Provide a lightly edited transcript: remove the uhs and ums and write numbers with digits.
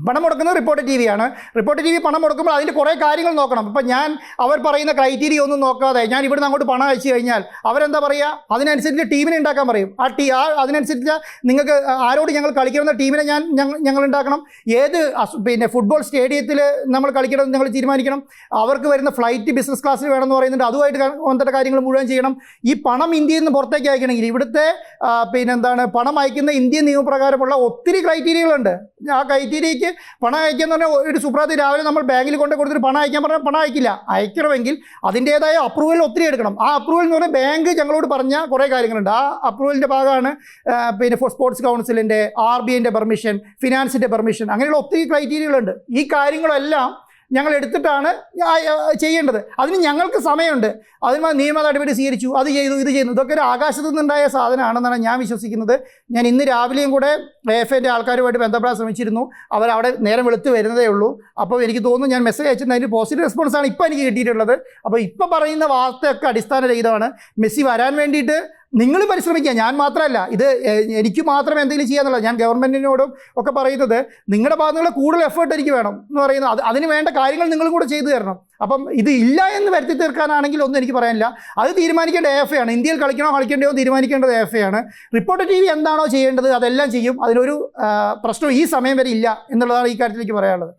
പണം മുടക്കുന്നത് reporter T വിയാണ്. റിപ്പോർട്ടർ ടി വി പണം മുടക്കുമ്പോൾ അതിൽ കുറേ കാര്യങ്ങൾ നോക്കണം. ഇപ്പം ഞാൻ അവർ പറയുന്ന ക്രൈറ്റീരിയ ഒന്നും നോക്കാതെ ഞാൻ ഇവിടുന്ന് അങ്ങോട്ട് പണം അയച്ചു കഴിഞ്ഞാൽ അവരെന്താ പറയുക, അതിനനുസരിച്ച് ടീമിനെ ഉണ്ടാക്കാൻ പറയും. അതിനനുസരിച്ച് നിങ്ങൾക്ക് ആരോട് ഞങ്ങൾ കളിക്കണമെന്ന ടീമിനെ ഞങ്ങൾ ഉണ്ടാക്കണം. ഏത് പിന്നെ ഫുട്ബോൾ സ്റ്റേഡിയത്തിൽ നമ്മൾ കളിക്കണമെന്ന് ഞങ്ങൾ തീരുമാനിക്കണം. അവർക്ക് വരുന്ന ഫ്ലൈറ്റ് ബിസിനസ് ക്ലാസ്സിൽ വേണമെന്ന് പറയുന്നുണ്ട്. അതുമായിട്ട് ബന്ധപ്പെട്ട കാര്യങ്ങൾ മുഴുവൻ ചെയ്യണം. ഈ പണം ഇന്ത്യയിൽ നിന്ന് പുറത്തേക്ക് അയക്കണമെങ്കിൽ ഇവിടുത്തെ പണം അയക്കുന്ന ഇന്ത്യൻ നിയമപ്രകാരമുള്ള ഒത്തിരി ക്രൈറ്റീരിയകളുണ്ട്. ആ ക്രൈറ്റീരിയയ്ക്ക് പണം അയക്കാന്ന് പറഞ്ഞാൽ ഒരു സുപ്രഭാതത്തിൽ രാവിലെ നമ്മൾ ബാങ്കിൽ കൊണ്ട് കൊടുത്തിട്ട് പണം അയക്കാൻ പറഞ്ഞാൽ പണം അയക്കില്ല. അയക്കണമെങ്കിൽ അതിൻ്റേതായ അപ്രൂവൽ ഒത്തിരി എടുക്കണം. ആ അപ്രൂവൽ എന്ന് പറഞ്ഞാൽ ബാങ്ക് ഞങ്ങളോട് പറഞ്ഞ കുറേ കാര്യങ്ങളുണ്ട്. ആ അപ്രൂവലിൻ്റെ ഭാഗമാണ് സ്പോർട്സ് കൗൺസിലിൻ്റെ, RBIൻ്റെ പെർമിഷൻ, ഫിനാൻസിൻ്റെ പെർമിഷൻ, അങ്ങനെയുള്ള ഒത്തിരി ക്രൈറ്റീരിയകളുണ്ട്. ഈ കാര്യങ്ങളെല്ലാം ഞങ്ങൾ എടുത്തിട്ടാണ് ചെയ്യേണ്ടത്. അതിന് ഞങ്ങൾക്ക് സമയമുണ്ട്. അതിന് നിയമ നടപടി സ്വീകരിച്ചു, അത് ചെയ്തു, ഇത് ചെയ്യുന്നു. ഇതൊക്കെ ഒരു ആകാശത്തു നിന്നുണ്ടായ സാധനമാണെന്നാണ് ഞാൻ വിശ്വസിക്കുന്നത്. ഞാൻ ഇന്ന് രാവിലെയും കൂടെ AFAൻ്റെ ആൾക്കാരുമായിട്ട് ബന്ധപ്പെടാൻ ശ്രമിച്ചിരുന്നു. അവരവിടെ നേരം വെളുത്ത് വരുന്നതേ ഉള്ളൂ. അപ്പോൾ എനിക്ക് തോന്നുന്നു ഞാൻ മെസ്സേജ് അയച്ചിട്ട് അതിന് പോസിറ്റീവ് റെസ്പോൺസാണ് ഇപ്പോൾ എനിക്ക് കിട്ടിയിട്ടുള്ളത്. അപ്പോൾ ഇപ്പോൾ പറയുന്ന വാർത്തയൊക്കെ അടിസ്ഥാനരഹിതമാണ്. മെസ്സി വരാൻ വേണ്ടിയിട്ട് നിങ്ങൾ പരിശ്രമിക്കുക, ഞാൻ മാത്രമല്ല. ഇത് എനിക്ക് മാത്രം എന്തെങ്കിലും ചെയ്യാന്നുള്ളത്. ഞാൻ ഗവൺമെൻറ്റിനോടും ഒക്കെ പറയുന്നത് നിങ്ങളുടെ ഭാഗത്തുള്ള കൂടുതൽ എഫേർട്ട് എനിക്ക് വേണം എന്ന് പറയുന്നത്. അതിന് വേണ്ട കാര്യങ്ങൾ നിങ്ങളും കൂടെ ചെയ്തു തരണം. അപ്പം ഇത് ഇല്ല എന്ന് വരുത്തി തീർക്കാനാണെങ്കിൽ ഒന്നും എനിക്ക് പറയാനില്ല. അത് തീരുമാനിക്കേണ്ട AFA ആണ്. ഇന്ത്യയിൽ കളിക്കണോ കളിക്കേണ്ടയോ തീരുമാനിക്കേണ്ടത് AFA ആണ്. റിപ്പോർട്ടർ TV എന്താണോ ചെയ്യേണ്ടത് അതെല്ലാം ചെയ്യും. അതിനൊരു പ്രശ്നം ഈ സമയം വരെ ഇല്ല എന്നുള്ളതാണ് ഈ കാര്യത്തിലേക്ക് പറയാനുള്ളത്.